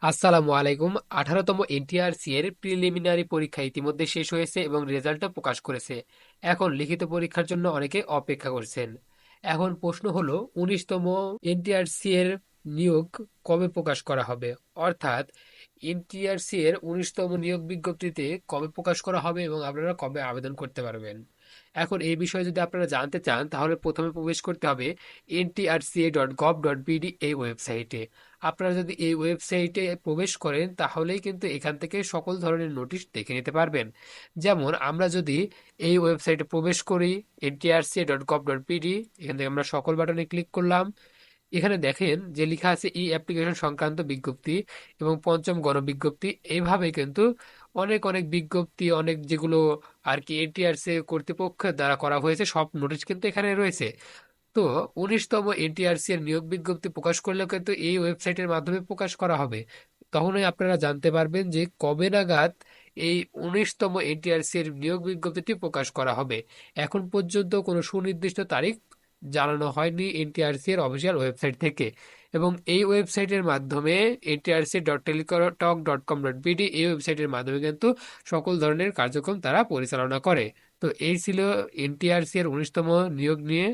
আসসালামু আলাইকুম। 18তম এনটিআরসি এর প্রিলিমিনারি পরীক্ষা ইতিমধ্যে শেষ হয়েছে এবং রেজাল্টও প্রকাশ করেছে। এখন লিখিত পরীক্ষার জন্য অনেকে অপেক্ষা করছেন। এখন প্রশ্ন হলো, 19তম এনটিআরসি এর নিয়োগ কবে প্রকাশ করা হবে? অর্থাৎ এনটিআরসি এর 19তম নিয়োগ বিজ্ঞপ্তিতে কবে প্রকাশ করা হবে এবং আপনারা কবে আবেদন করতে পারবেন? এখন এই বিষয়ে যদি আপনারা জানতে চান তাহলে প্রথমে প্রবেশ করতে হবে ntrca.gov.bd এই ওয়েবসাইটে। আপনারা যদি এই ওয়েবসাইটে প্রবেশ করেন তাহলেই কিন্তু এখান থেকে সকল ধরনের নোটিশ দেখে নিতে পারবেন। যেমন আমরা যদি এই ওয়েবসাইটে প্রবেশ করি, ntrca.gov.bd, এখান থেকে আমরা সকল বাটনে ক্লিক করলাম। এখানে দেখেন যে লেখা আছে ই অ্যাপ্লিকেশন সংক্রান্ত বিজ্ঞপ্তি এবং পঞ্চম গণবিজ্ঞপ্তি। এইভাবে কিন্তু অনেক অনেক বিজ্ঞপ্তি, অনেক যেগুলো আর কি এনটিআরসি কর্তৃপক্ষের দ্বারা করা হয়েছে সব নোটিশ কিন্তু এখানে রয়েছে। তো 19তম এনটিআরসি এর নিয়োগ বিজ্ঞপ্তি প্রকাশ করলেও কিন্তু এই ওয়েবসাইটের মাধ্যমে প্রকাশ করা হবে। তখনই আপনারা জানতে পারবেন যে কবে নাগাদ এই 19তম এনটিআরসি এর নিয়োগ বিজ্ঞপ্তিটি প্রকাশ করা হবে। এখন পর্যন্ত কোনো সুনির্দিষ্ট তারিখ জানানো হয়নি এনটিআরসি এর অফিসিয়াল ওয়েবসাইট থেকে। এবং এই ওয়েবসাইটের মাধ্যমে ntrc.teletalk.com.bd এই ওয়েবসাইটের মাধ্যমে কিন্তু সকল ধরনের কার্যক্রম তারা পরিচালনা করে। তো এই ছিল এনটিআরসি এর 19তম নিয়োগ নিয়ে